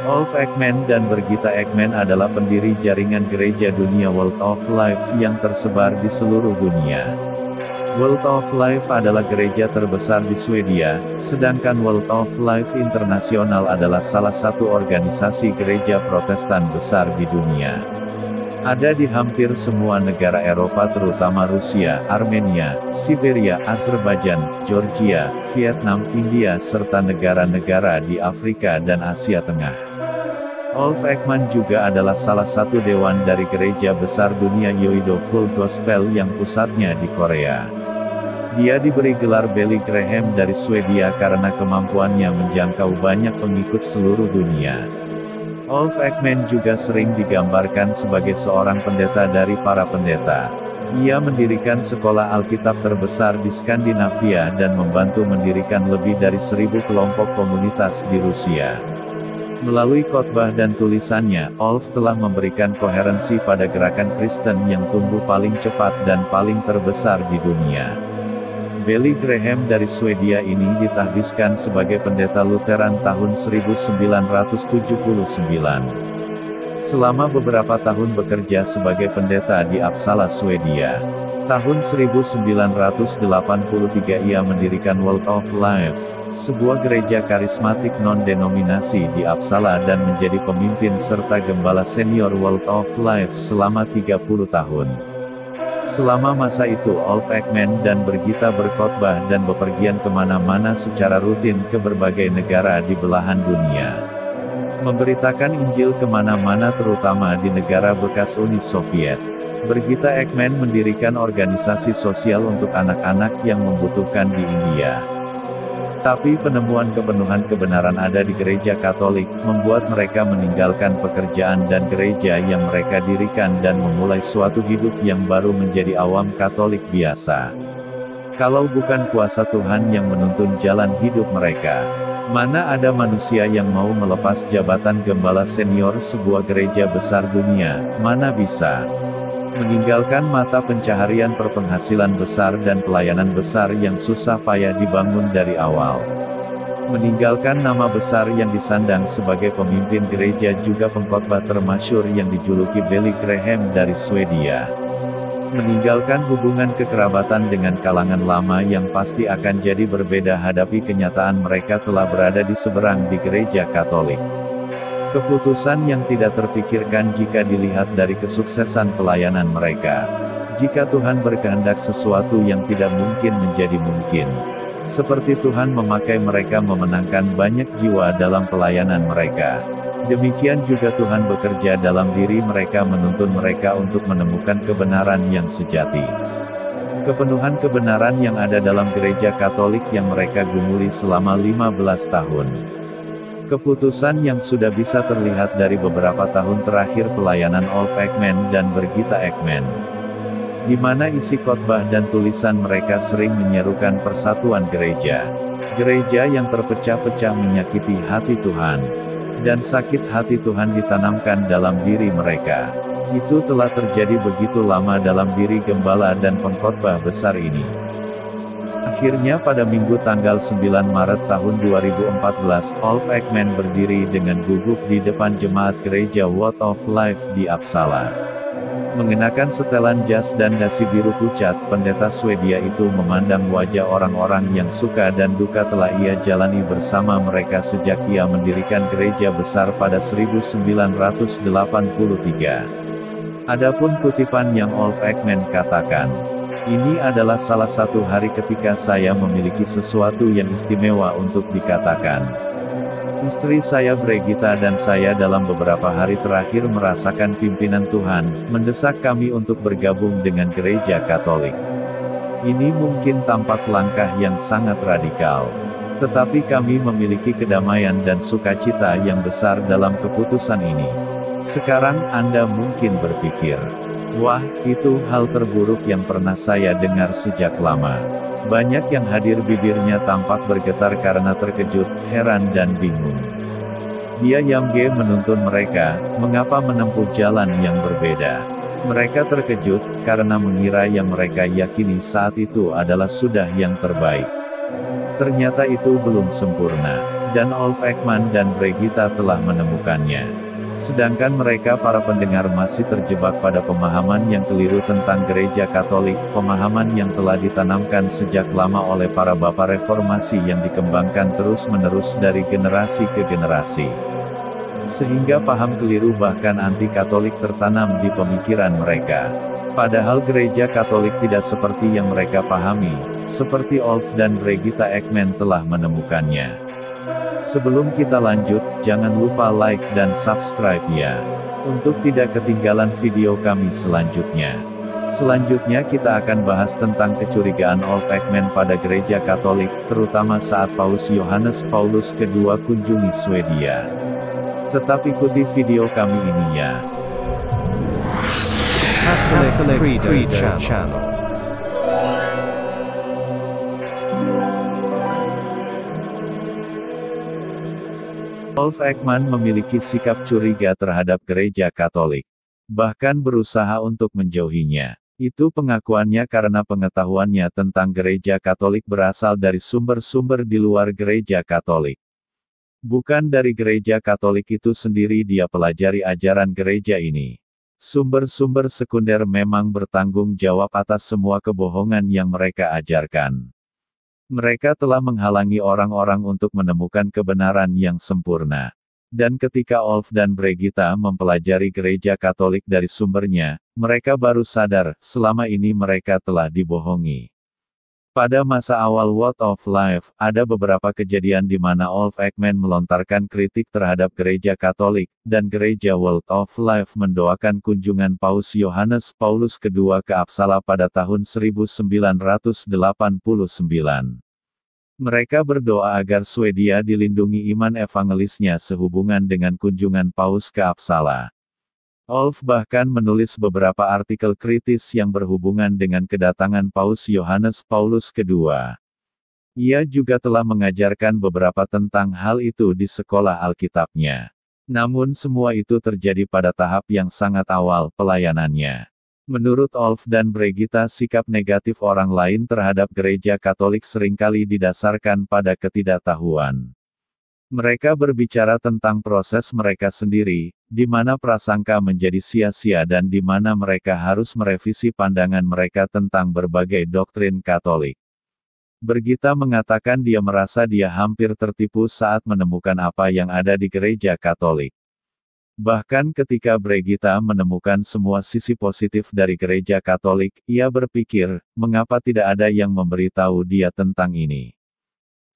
Olaf Ekman dan Birgitta Ekman adalah pendiri jaringan gereja dunia World of Life yang tersebar di seluruh dunia. World of Life adalah gereja terbesar di Swedia, sedangkan World of Life Internasional adalah salah satu organisasi gereja Protestan besar di dunia. Ada di hampir semua negara Eropa terutama Rusia, Armenia, Siberia, Azerbaijan, Georgia, Vietnam, India serta negara-negara di Afrika dan Asia Tengah. Olaf Ekman juga adalah salah satu dewan dari gereja besar dunia Yoido Full Gospel yang pusatnya di Korea. Dia diberi gelar Billy Graham dari Swedia karena kemampuannya menjangkau banyak pengikut seluruh dunia. Olaf Ekman juga sering digambarkan sebagai seorang pendeta dari para pendeta. Ia mendirikan sekolah Alkitab terbesar di Skandinavia dan membantu mendirikan lebih dari 1.000 kelompok komunitas di Rusia. Melalui khotbah dan tulisannya, Olaf telah memberikan koherensi pada gerakan Kristen yang tumbuh paling cepat dan paling terbesar di dunia. Billy Graham dari Swedia ini ditahbiskan sebagai pendeta Lutheran tahun 1979. Selama beberapa tahun bekerja sebagai pendeta di Uppsala, Swedia. Tahun 1983 ia mendirikan World of Life, sebuah gereja karismatik non-denominasi di Uppsala dan menjadi pemimpin serta gembala senior World of Life selama 30 tahun. Selama masa itu Olaf Ekman dan Birgitta berkhotbah dan bepergian kemana-mana secara rutin ke berbagai negara di belahan dunia. Memberitakan Injil kemana-mana terutama di negara bekas Uni Soviet. Birgitta Ekman mendirikan organisasi sosial untuk anak-anak yang membutuhkan di India. Tapi penemuan kepenuhan kebenaran ada di gereja Katolik, membuat mereka meninggalkan pekerjaan dan gereja yang mereka dirikan dan memulai suatu hidup yang baru menjadi awam Katolik biasa. Kalau bukan kuasa Tuhan yang menuntun jalan hidup mereka, mana ada manusia yang mau melepas jabatan gembala senior sebuah gereja besar dunia, mana bisa meninggalkan mata pencaharian berpenghasilan besar dan pelayanan besar yang susah payah dibangun dari awal. Meninggalkan nama besar yang disandang sebagai pemimpin gereja juga pengkhotbah termasyhur yang dijuluki Billy Graham dari Swedia. Meninggalkan hubungan kekerabatan dengan kalangan lama yang pasti akan jadi berbeda hadapi kenyataan mereka telah berada di seberang di gereja Katolik. Keputusan yang tidak terpikirkan jika dilihat dari kesuksesan pelayanan mereka. Jika Tuhan berkehendak sesuatu yang tidak mungkin menjadi mungkin. Seperti Tuhan memakai mereka memenangkan banyak jiwa dalam pelayanan mereka. Demikian juga Tuhan bekerja dalam diri mereka menuntun mereka untuk menemukan kebenaran yang sejati. Kepenuhan kebenaran yang ada dalam gereja Katolik yang mereka gumuli selama 15 tahun. Keputusan yang sudah bisa terlihat dari beberapa tahun terakhir pelayanan Olaf Ekman dan Birgitta Ekman, di mana isi khotbah dan tulisan mereka sering menyerukan persatuan gereja. Gereja yang terpecah-pecah menyakiti hati Tuhan, dan sakit hati Tuhan ditanamkan dalam diri mereka. Itu telah terjadi begitu lama dalam diri gembala dan pengkhotbah besar ini. Akhirnya pada Minggu tanggal 9 Maret tahun 2014, Olaf Ekman berdiri dengan gugup di depan jemaat gereja World of Life di Uppsala. Mengenakan setelan jas dan dasi biru pucat, pendeta Swedia itu memandang wajah orang-orang yang suka dan duka telah ia jalani bersama mereka sejak ia mendirikan gereja besar pada 1983. Adapun kutipan yang Olaf Ekman katakan, "Ini adalah salah satu hari ketika saya memiliki sesuatu yang istimewa untuk dikatakan. Istri saya Birgitta dan saya dalam beberapa hari terakhir merasakan pimpinan Tuhan, mendesak kami untuk bergabung dengan gereja Katolik. Ini mungkin tampak langkah yang sangat radikal. Tetapi kami memiliki kedamaian dan sukacita yang besar dalam keputusan ini. Sekarang Anda mungkin berpikir, wah, itu hal terburuk yang pernah saya dengar sejak lama. Banyak yang hadir bibirnya tampak bergetar karena terkejut, heran dan bingung. Dia Yamge menuntun mereka, mengapa menempuh jalan yang berbeda. Mereka terkejut, karena mengira yang mereka yakini saat itu adalah sudah yang terbaik. Ternyata itu belum sempurna, dan Olaf Ekman dan Brigitta telah menemukannya. Sedangkan mereka para pendengar masih terjebak pada pemahaman yang keliru tentang gereja Katolik, pemahaman yang telah ditanamkan sejak lama oleh para bapak reformasi yang dikembangkan terus-menerus dari generasi ke generasi. Sehingga paham keliru bahkan anti-Katolik tertanam di pemikiran mereka. Padahal gereja Katolik tidak seperti yang mereka pahami, seperti Olaf dan Brigitta Ekman telah menemukannya. Sebelum kita lanjut, jangan lupa like dan subscribe ya, untuk tidak ketinggalan video kami selanjutnya. Selanjutnya kita akan bahas tentang kecurigaan Olaf Ekman pada gereja Katolik, terutama saat Paus Yohanes Paulus II kunjungi Swedia. Tetap ikuti video kami ini ya. Catholic Credo Channel. Olaf Ekman memiliki sikap curiga terhadap gereja Katolik. Bahkan berusaha untuk menjauhinya. Itu pengakuannya karena pengetahuannya tentang gereja Katolik berasal dari sumber-sumber di luar gereja Katolik. Bukan dari gereja Katolik itu sendiri dia pelajari ajaran gereja ini. Sumber-sumber sekunder memang bertanggung jawab atas semua kebohongan yang mereka ajarkan. Mereka telah menghalangi orang-orang untuk menemukan kebenaran yang sempurna. Dan ketika Olaf dan Brigitta mempelajari gereja Katolik dari sumbernya, mereka baru sadar, selama ini mereka telah dibohongi. Pada masa awal Word of Life, ada beberapa kejadian di mana Olaf Ekman melontarkan kritik terhadap gereja Katolik, dan gereja Word of Life mendoakan kunjungan Paus Yohanes Paulus II ke Uppsala pada tahun 1989. Mereka berdoa agar Swedia dilindungi iman evangelisnya sehubungan dengan kunjungan Paus ke Uppsala. Olaf bahkan menulis beberapa artikel kritis yang berhubungan dengan kedatangan Paus Yohanes Paulus II. Ia juga telah mengajarkan beberapa tentang hal itu di sekolah Alkitabnya. Namun semua itu terjadi pada tahap yang sangat awal pelayanannya. Menurut Olaf dan Brigitta, sikap negatif orang lain terhadap gereja Katolik seringkali didasarkan pada ketidaktahuan. Mereka berbicara tentang proses mereka sendiri, di mana prasangka menjadi sia-sia dan di mana mereka harus merevisi pandangan mereka tentang berbagai doktrin Katolik. Brigitta mengatakan dia merasa dia hampir tertipu saat menemukan apa yang ada di gereja Katolik. Bahkan ketika Brigitta menemukan semua sisi positif dari gereja Katolik, ia berpikir, mengapa tidak ada yang memberitahu dia tentang ini?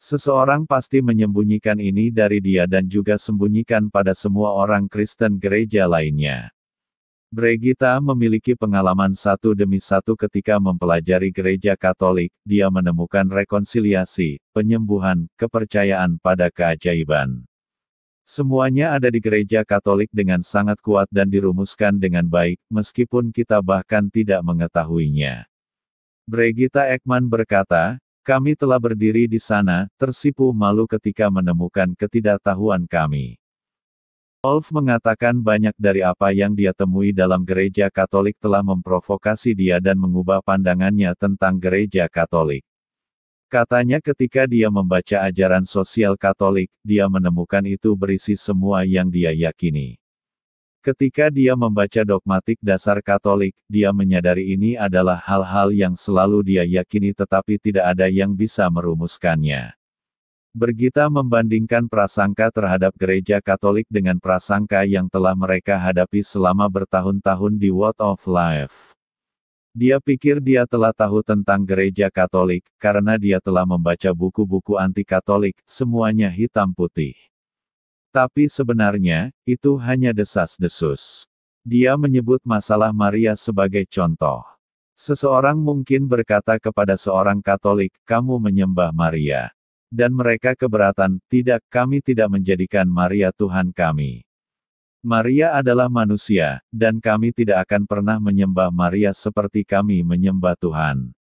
Seseorang pasti menyembunyikan ini dari dia dan juga sembunyikan pada semua orang Kristen gereja lainnya. Brigitta memiliki pengalaman satu demi satu ketika mempelajari gereja Katolik, dia menemukan rekonsiliasi, penyembuhan, kepercayaan pada keajaiban. Semuanya ada di gereja Katolik dengan sangat kuat dan dirumuskan dengan baik, meskipun kita bahkan tidak mengetahuinya. Brigitta Ekman berkata, kami telah berdiri di sana, tersipu malu ketika menemukan ketidaktahuan kami. Olaf mengatakan banyak dari apa yang dia temui dalam gereja Katolik telah memprovokasi dia dan mengubah pandangannya tentang gereja Katolik. Katanya ketika dia membaca ajaran sosial Katolik, dia menemukan itu berisi semua yang dia yakini. Ketika dia membaca dogmatik dasar Katolik, dia menyadari ini adalah hal-hal yang selalu dia yakini tetapi tidak ada yang bisa merumuskannya. Brigitta membandingkan prasangka terhadap gereja Katolik dengan prasangka yang telah mereka hadapi selama bertahun-tahun di Word of Life. Dia pikir dia telah tahu tentang gereja Katolik, karena dia telah membaca buku-buku anti-Katolik, semuanya hitam putih. Tapi sebenarnya, itu hanya desas-desus. Dia menyebut masalah Maria sebagai contoh. Seseorang mungkin berkata kepada seorang Katolik, kamu menyembah Maria. Dan mereka keberatan, tidak, kami tidak menjadikan Maria Tuhan kami. Maria adalah manusia, dan kami tidak akan pernah menyembah Maria seperti kami menyembah Tuhan.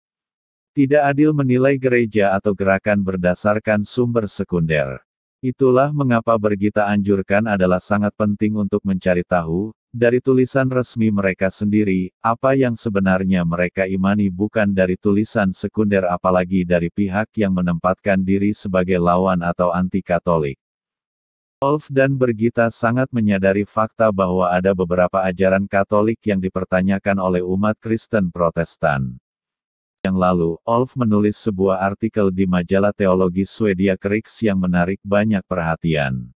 Tidak adil menilai gereja atau gerakan berdasarkan sumber sekunder. Itulah mengapa Brigitta anjurkan adalah sangat penting untuk mencari tahu, dari tulisan resmi mereka sendiri, apa yang sebenarnya mereka imani bukan dari tulisan sekunder apalagi dari pihak yang menempatkan diri sebagai lawan atau anti-Katolik. Ulf dan Birgitta sangat menyadari fakta bahwa ada beberapa ajaran Katolik yang dipertanyakan oleh umat Kristen Protestan. Yang lalu, Ulf menulis sebuah artikel di majalah teologi Swedia Kriks yang menarik banyak perhatian.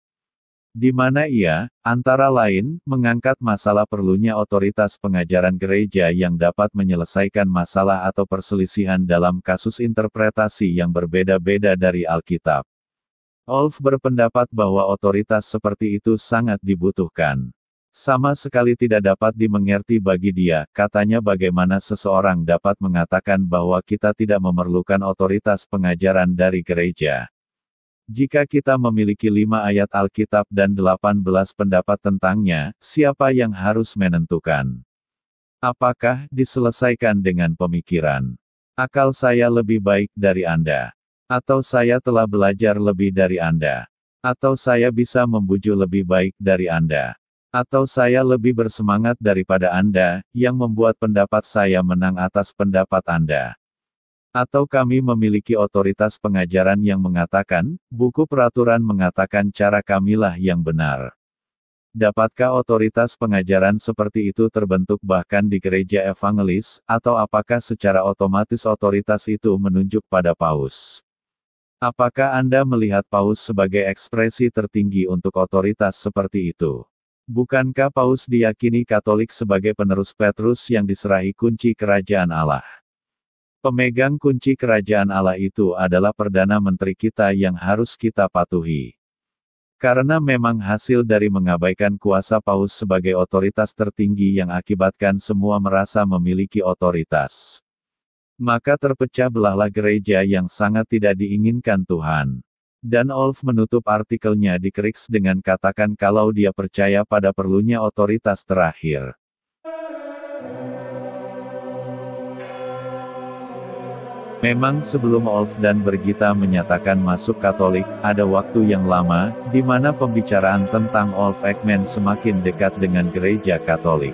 Di mana ia, antara lain, mengangkat masalah perlunya otoritas pengajaran gereja yang dapat menyelesaikan masalah atau perselisihan dalam kasus interpretasi yang berbeda-beda dari Alkitab. Ulf berpendapat bahwa otoritas seperti itu sangat dibutuhkan. Sama sekali tidak dapat dimengerti bagi dia, katanya bagaimana seseorang dapat mengatakan bahwa kita tidak memerlukan otoritas pengajaran dari gereja. Jika kita memiliki 5 ayat Alkitab dan 18 pendapat tentangnya, siapa yang harus menentukan? Apakah diselesaikan dengan pemikiran? Akal saya lebih baik dari Anda? Atau saya telah belajar lebih dari Anda? Atau saya bisa membujuk lebih baik dari Anda? Atau saya lebih bersemangat daripada Anda, yang membuat pendapat saya menang atas pendapat Anda? Atau kami memiliki otoritas pengajaran yang mengatakan, buku peraturan mengatakan cara kamilah yang benar. Dapatkah otoritas pengajaran seperti itu terbentuk bahkan di gereja evangelis, atau apakah secara otomatis otoritas itu menunjuk pada Paus? Apakah Anda melihat Paus sebagai ekspresi tertinggi untuk otoritas seperti itu? Bukankah Paus diyakini Katolik sebagai penerus Petrus yang diserahi kunci kerajaan Allah? Pemegang kunci kerajaan Allah itu adalah Perdana Menteri kita yang harus kita patuhi. Karena memang hasil dari mengabaikan kuasa Paus sebagai otoritas tertinggi yang akibatkan semua merasa memiliki otoritas. Maka terpecah belahlah gereja yang sangat tidak diinginkan Tuhan. Dan Ulf menutup artikelnya di Kriks dengan katakan kalau dia percaya pada perlunya otoritas terakhir. Memang sebelum Ulf dan Birgitta menyatakan masuk Katolik, ada waktu yang lama, di mana pembicaraan tentang Ulf Ekman semakin dekat dengan gereja Katolik.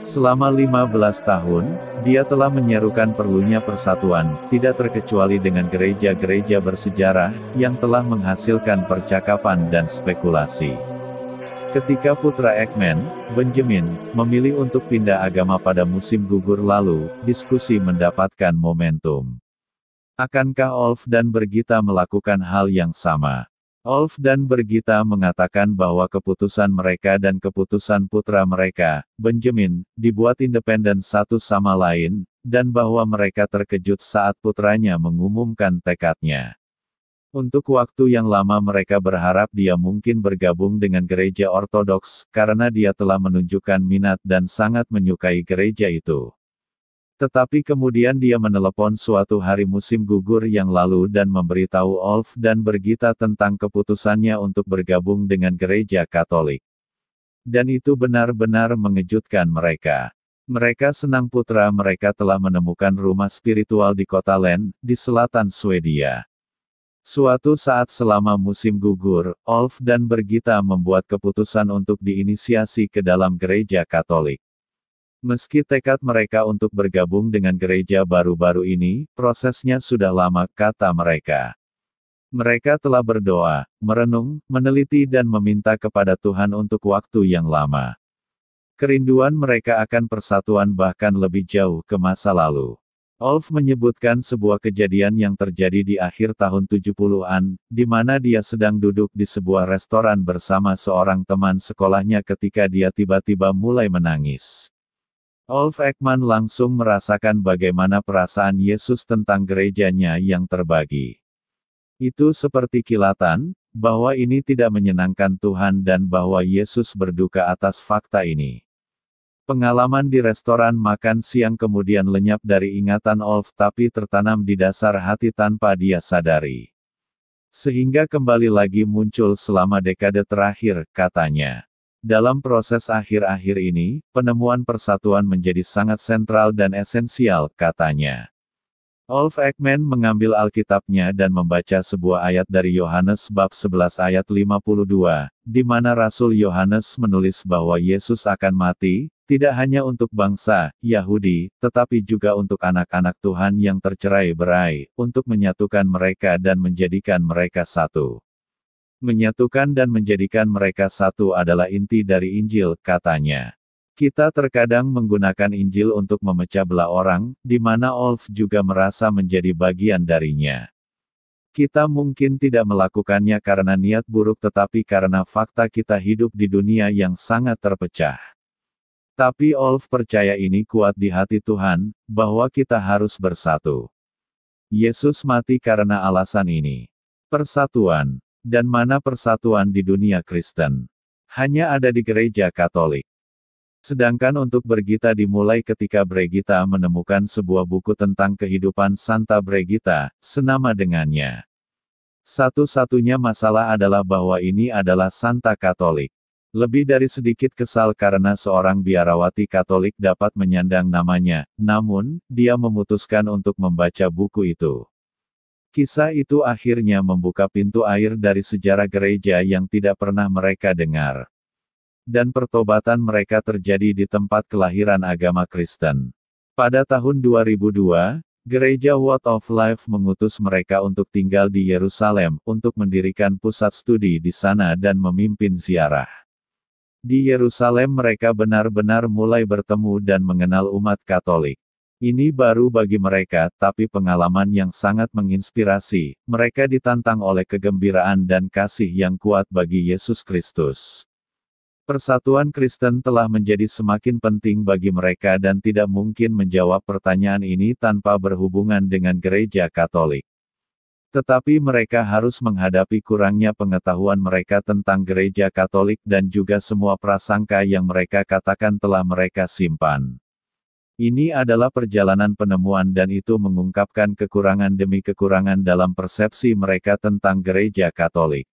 Selama 15 tahun, dia telah menyerukan perlunya persatuan, tidak terkecuali dengan gereja-gereja bersejarah, yang telah menghasilkan percakapan dan spekulasi. Ketika putra Ekman, Benjamin, memilih untuk pindah agama pada musim gugur lalu, diskusi mendapatkan momentum. Akankah Ulf dan Birgitta melakukan hal yang sama? Ulf dan Birgitta mengatakan bahwa keputusan mereka dan keputusan putra mereka, Benjamin, dibuat independen satu sama lain, dan bahwa mereka terkejut saat putranya mengumumkan tekadnya. Untuk waktu yang lama mereka berharap dia mungkin bergabung dengan gereja ortodoks, karena dia telah menunjukkan minat dan sangat menyukai gereja itu. Tetapi kemudian dia menelepon suatu hari musim gugur yang lalu dan memberitahu Ulf dan Birgitta tentang keputusannya untuk bergabung dengan gereja Katolik. Dan itu benar-benar mengejutkan mereka. Mereka senang putra mereka telah menemukan rumah spiritual di kota Len, di selatan Swedia. Suatu saat selama musim gugur, Ulf dan Birgitta membuat keputusan untuk diinisiasi ke dalam gereja Katolik. Meski tekad mereka untuk bergabung dengan gereja baru-baru ini, prosesnya sudah lama, kata mereka. Mereka telah berdoa, merenung, meneliti dan meminta kepada Tuhan untuk waktu yang lama. Kerinduan mereka akan persatuan bahkan lebih jauh ke masa lalu. Ulf menyebutkan sebuah kejadian yang terjadi di akhir tahun 70-an, di mana dia sedang duduk di sebuah restoran bersama seorang teman sekolahnya ketika dia tiba-tiba mulai menangis. Ulf Ekman langsung merasakan bagaimana perasaan Yesus tentang gerejanya yang terbagi. Itu seperti kilatan, bahwa ini tidak menyenangkan Tuhan dan bahwa Yesus berduka atas fakta ini. Pengalaman di restoran makan siang kemudian lenyap dari ingatan Ulf tapi tertanam di dasar hati tanpa dia sadari. Sehingga kembali lagi muncul selama dekade terakhir, katanya. Dalam proses akhir-akhir ini, penemuan persatuan menjadi sangat sentral dan esensial, katanya. Olf Ekman mengambil Alkitabnya dan membaca sebuah ayat dari Yohanes bab 11 ayat 52, di mana Rasul Yohanes menulis bahwa Yesus akan mati, tidak hanya untuk bangsa Yahudi, tetapi juga untuk anak-anak Tuhan yang tercerai-berai, untuk menyatukan mereka dan menjadikan mereka satu. Menyatukan dan menjadikan mereka satu adalah inti dari Injil, katanya. Kita terkadang menggunakan Injil untuk memecah belah orang, di mana Olf juga merasa menjadi bagian darinya. Kita mungkin tidak melakukannya karena niat buruk tetapi karena fakta kita hidup di dunia yang sangat terpecah. Tapi Olf percaya ini kuat di hati Tuhan, bahwa kita harus bersatu. Yesus mati karena alasan ini. Persatuan. Dan mana persatuan di dunia Kristen? Hanya ada di gereja Katolik. Sedangkan untuk Brigita dimulai ketika Brigita menemukan sebuah buku tentang kehidupan Santa Brigita, senama dengannya. Satu-satunya masalah adalah bahwa ini adalah Santa Katolik. Lebih dari sedikit kesal karena seorang biarawati Katolik dapat menyandang namanya, namun, dia memutuskan untuk membaca buku itu. Kisah itu akhirnya membuka pintu air dari sejarah gereja yang tidak pernah mereka dengar. Dan pertobatan mereka terjadi di tempat kelahiran agama Kristen. Pada tahun 2002, Gereja Word of Life mengutus mereka untuk tinggal di Yerusalem, untuk mendirikan pusat studi di sana dan memimpin ziarah. Di Yerusalem mereka benar-benar mulai bertemu dan mengenal umat Katolik. Ini baru bagi mereka, tapi pengalaman yang sangat menginspirasi. Mereka ditantang oleh kegembiraan dan kasih yang kuat bagi Yesus Kristus. Persatuan Kristen telah menjadi semakin penting bagi mereka dan tidak mungkin menjawab pertanyaan ini tanpa berhubungan dengan gereja Katolik. Tetapi mereka harus menghadapi kurangnya pengetahuan mereka tentang gereja Katolik dan juga semua prasangka yang mereka katakan telah mereka simpan. Ini adalah perjalanan penemuan dan itu mengungkapkan kekurangan demi kekurangan dalam persepsi mereka tentang gereja Katolik.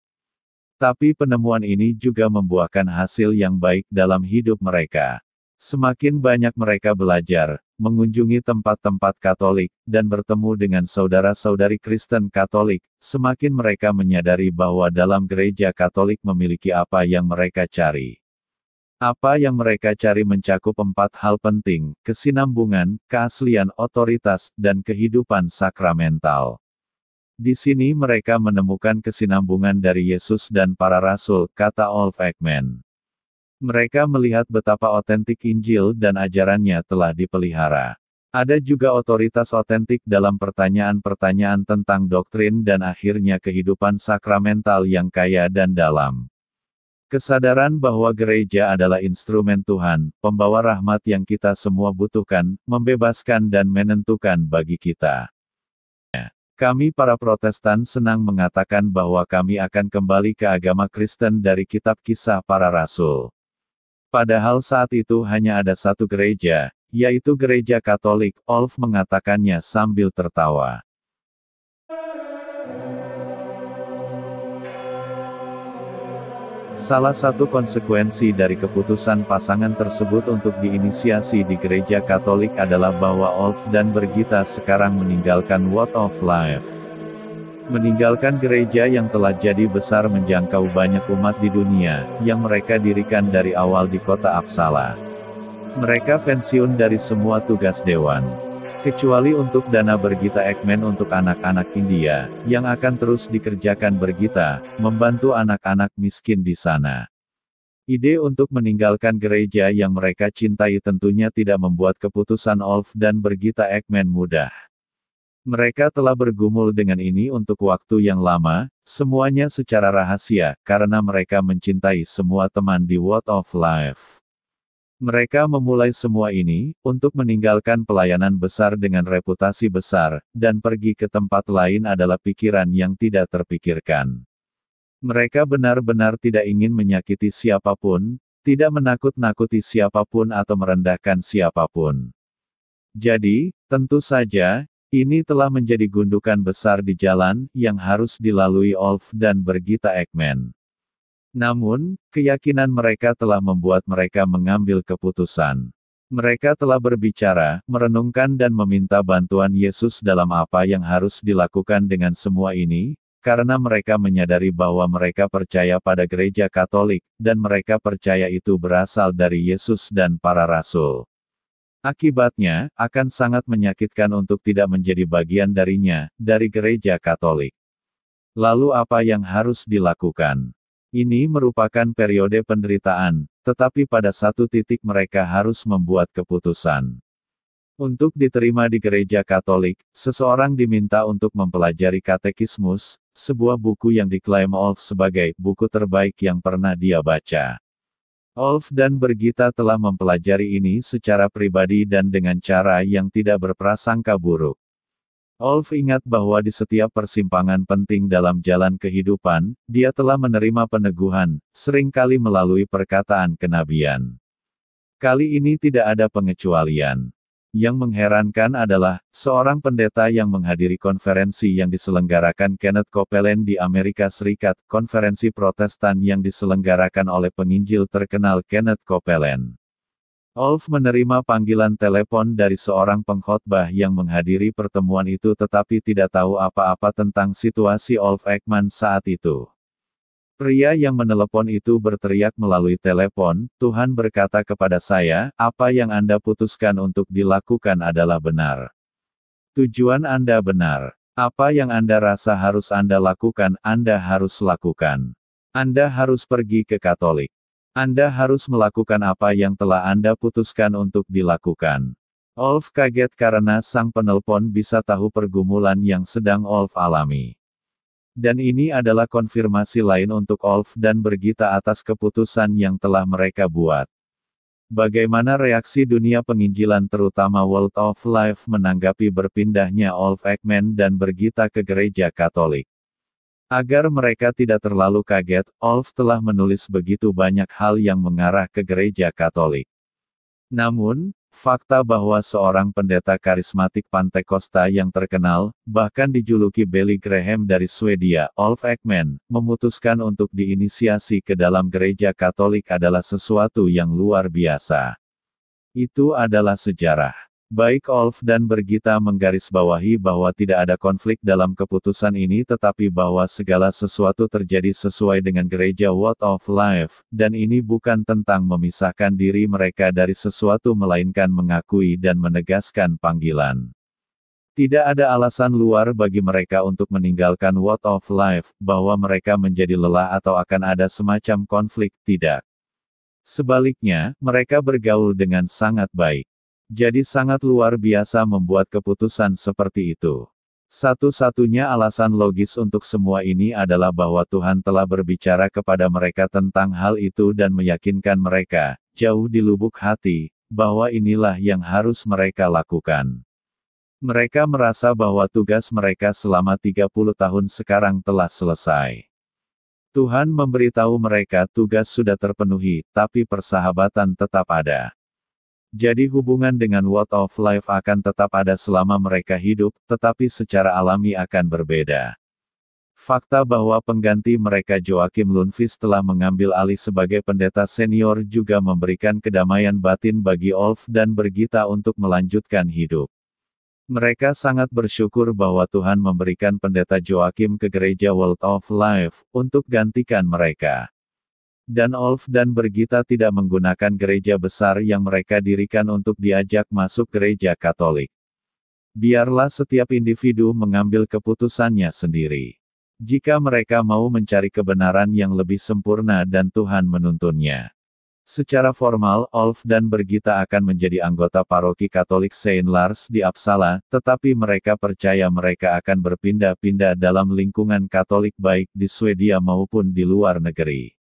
Tapi penemuan ini juga membuahkan hasil yang baik dalam hidup mereka. Semakin banyak mereka belajar, mengunjungi tempat-tempat Katolik, dan bertemu dengan saudara-saudari Kristen Katolik, semakin mereka menyadari bahwa dalam gereja Katolik memiliki apa yang mereka cari. Apa yang mereka cari mencakup 4 hal penting: kesinambungan, keaslian, otoritas, dan kehidupan sakramental. Di sini mereka menemukan kesinambungan dari Yesus dan para rasul, kata Olf Ekman. Mereka melihat betapa otentik Injil dan ajarannya telah dipelihara. Ada juga otoritas otentik dalam pertanyaan-pertanyaan tentang doktrin dan akhirnya kehidupan sakramental yang kaya dan dalam. Kesadaran bahwa gereja adalah instrumen Tuhan, pembawa rahmat yang kita semua butuhkan, membebaskan dan menentukan bagi kita. Kami para Protestan senang mengatakan bahwa kami akan kembali ke agama Kristen dari kitab Kisah Para Rasul. Padahal saat itu hanya ada satu gereja, yaitu gereja Katolik, Olf mengatakannya sambil tertawa. Salah satu konsekuensi dari keputusan pasangan tersebut untuk diinisiasi di gereja Katolik adalah bahwa Olf dan Brigita sekarang meninggalkan Word of Life. Meninggalkan gereja yang telah jadi besar menjangkau banyak umat di dunia, yang mereka dirikan dari awal di kota Uppsala. Mereka pensiun dari semua tugas dewan. Kecuali untuk dana Brigita Ekman untuk anak-anak India, yang akan terus dikerjakan Brigita, membantu anak-anak miskin di sana. Ide untuk meninggalkan gereja yang mereka cintai tentunya tidak membuat keputusan Olf dan Brigita Ekman mudah. Mereka telah bergumul dengan ini untuk waktu yang lama, semuanya secara rahasia, karena mereka mencintai semua teman di Word of Life. Mereka memulai semua ini, untuk meninggalkan pelayanan besar dengan reputasi besar, dan pergi ke tempat lain adalah pikiran yang tidak terpikirkan. Mereka benar-benar tidak ingin menyakiti siapapun, tidak menakut-nakuti siapapun atau merendahkan siapapun. Jadi, tentu saja, ini telah menjadi gundukan besar di jalan, yang harus dilalui Olf dan Brigita Ekman. Namun, keyakinan mereka telah membuat mereka mengambil keputusan. Mereka telah berbicara, merenungkan dan meminta bantuan Yesus dalam apa yang harus dilakukan dengan semua ini, karena mereka menyadari bahwa mereka percaya pada gereja Katolik, dan mereka percaya itu berasal dari Yesus dan para rasul. Akibatnya, akan sangat menyakitkan untuk tidak menjadi bagian darinya, dari gereja Katolik. Lalu apa yang harus dilakukan? Ini merupakan periode penderitaan, tetapi pada satu titik mereka harus membuat keputusan. Untuk diterima di gereja Katolik, seseorang diminta untuk mempelajari katekismus, sebuah buku yang diklaim Olaf sebagai buku terbaik yang pernah dia baca. Olaf dan Birgitta telah mempelajari ini secara pribadi dan dengan cara yang tidak berprasangka buruk. Olaf ingat bahwa di setiap persimpangan penting dalam jalan kehidupan, dia telah menerima peneguhan, seringkali melalui perkataan kenabian. Kali ini tidak ada pengecualian. Yang mengherankan adalah, seorang pendeta yang menghadiri konferensi yang diselenggarakan Kenneth Copeland di Amerika Serikat, konferensi Protestan yang diselenggarakan oleh penginjil terkenal Kenneth Copeland. Olaf menerima panggilan telepon dari seorang pengkhotbah yang menghadiri pertemuan itu tetapi tidak tahu apa-apa tentang situasi Olaf Ekman saat itu. Pria yang menelepon itu berteriak melalui telepon, "Tuhan berkata kepada saya, apa yang Anda putuskan untuk dilakukan adalah benar. Tujuan Anda benar. Apa yang Anda rasa harus Anda lakukan, Anda harus lakukan. Anda harus pergi ke Katolik. Anda harus melakukan apa yang telah Anda putuskan untuk dilakukan." Olaf kaget karena sang penelpon bisa tahu pergumulan yang sedang Olaf alami. Dan ini adalah konfirmasi lain untuk Olaf dan Birgitta atas keputusan yang telah mereka buat. Bagaimana reaksi dunia penginjilan terutama World of Life menanggapi berpindahnya Olaf Ekman dan Birgitta ke gereja Katolik? Agar mereka tidak terlalu kaget, Olaf telah menulis begitu banyak hal yang mengarah ke gereja Katolik. Namun, fakta bahwa seorang pendeta karismatik Pantekosta yang terkenal, bahkan dijuluki Billy Graham dari Swedia, Olaf Ekman, memutuskan untuk diinisiasi ke dalam gereja Katolik adalah sesuatu yang luar biasa. Itu adalah sejarah. Baik Olaf dan Birgitta menggarisbawahi bahwa tidak ada konflik dalam keputusan ini tetapi bahwa segala sesuatu terjadi sesuai dengan gereja World of Life, dan ini bukan tentang memisahkan diri mereka dari sesuatu melainkan mengakui dan menegaskan panggilan. Tidak ada alasan luar bagi mereka untuk meninggalkan World of Life, bahwa mereka menjadi lelah atau akan ada semacam konflik, tidak. Sebaliknya, mereka bergaul dengan sangat baik. Jadi sangat luar biasa membuat keputusan seperti itu. Satu-satunya alasan logis untuk semua ini adalah bahwa Tuhan telah berbicara kepada mereka tentang hal itu dan meyakinkan mereka, jauh di lubuk hati, bahwa inilah yang harus mereka lakukan. Mereka merasa bahwa tugas mereka selama 30 tahun sekarang telah selesai. Tuhan memberitahu mereka tugas sudah terpenuhi, tapi persahabatan tetap ada. Jadi hubungan dengan World of Life akan tetap ada selama mereka hidup, tetapi secara alami akan berbeda. Fakta bahwa pengganti mereka Joachim Lundqvist telah mengambil alih sebagai pendeta senior juga memberikan kedamaian batin bagi Olaf dan Birgitta untuk melanjutkan hidup. Mereka sangat bersyukur bahwa Tuhan memberikan pendeta Joachim ke gereja World of Life, untuk gantikan mereka. Dan Olaf dan Birgitta tidak menggunakan gereja besar yang mereka dirikan untuk diajak masuk gereja Katolik. Biarlah setiap individu mengambil keputusannya sendiri. Jika mereka mau mencari kebenaran yang lebih sempurna dan Tuhan menuntunnya. Secara formal, Olaf dan Birgitta akan menjadi anggota paroki Katolik Saint Lars di Uppsala, tetapi mereka percaya mereka akan berpindah-pindah dalam lingkungan Katolik baik di Swedia maupun di luar negeri.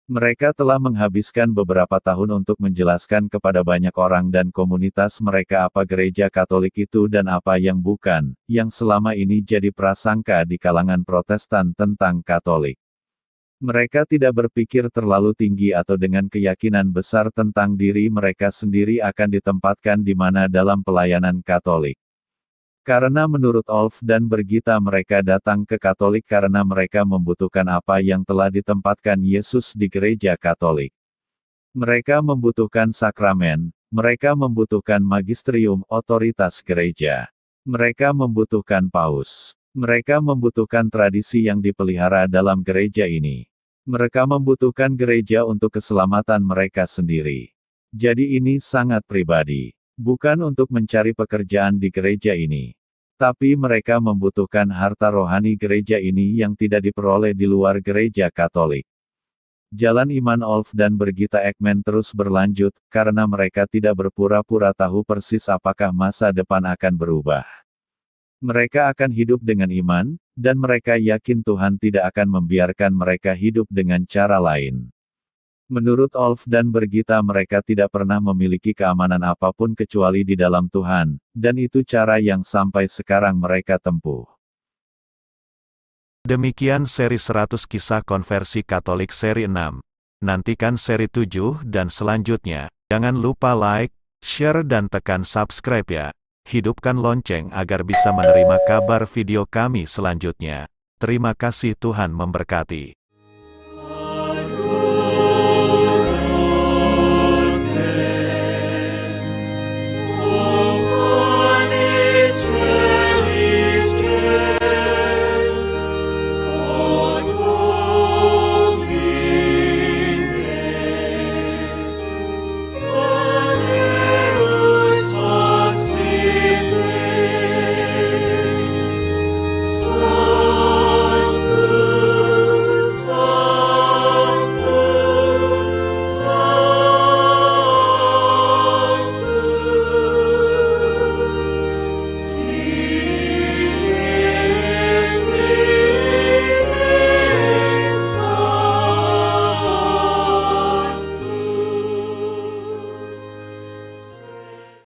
Mereka telah menghabiskan beberapa tahun untuk menjelaskan kepada banyak orang dan komunitas mereka apa gereja Katolik itu dan apa yang bukan, yang selama ini jadi prasangka di kalangan Protestan tentang Katolik. Mereka tidak berpikir terlalu tinggi atau dengan keyakinan besar tentang diri mereka sendiri akan ditempatkan di mana dalam pelayanan Katolik. Karena menurut Olaf dan Birgitta mereka datang ke Katolik karena mereka membutuhkan apa yang telah ditempatkan Yesus di gereja Katolik. Mereka membutuhkan sakramen, Mereka membutuhkan magisterium, otoritas gereja. Mereka membutuhkan paus. Mereka membutuhkan tradisi yang dipelihara dalam gereja ini. Mereka membutuhkan gereja untuk keselamatan mereka sendiri. Jadi ini sangat pribadi. Bukan untuk mencari pekerjaan di gereja ini. Tapi mereka membutuhkan harta rohani gereja ini yang tidak diperoleh di luar gereja Katolik. Jalan iman Olaf dan Birgitta Ekman terus berlanjut, karena mereka tidak berpura-pura tahu persis apakah masa depan akan berubah. Mereka akan hidup dengan iman, dan mereka yakin Tuhan tidak akan membiarkan mereka hidup dengan cara lain. Menurut Olaf dan Birgitta, mereka tidak pernah memiliki keamanan apapun kecuali di dalam Tuhan, dan itu cara yang sampai sekarang mereka tempuh. Demikian seri 100 kisah konversi Katolik seri 6. Nantikan seri 7 dan selanjutnya. Jangan lupa like, share dan tekan subscribe ya. Hidupkan lonceng agar bisa menerima kabar video kami selanjutnya. Terima kasih, Tuhan memberkati.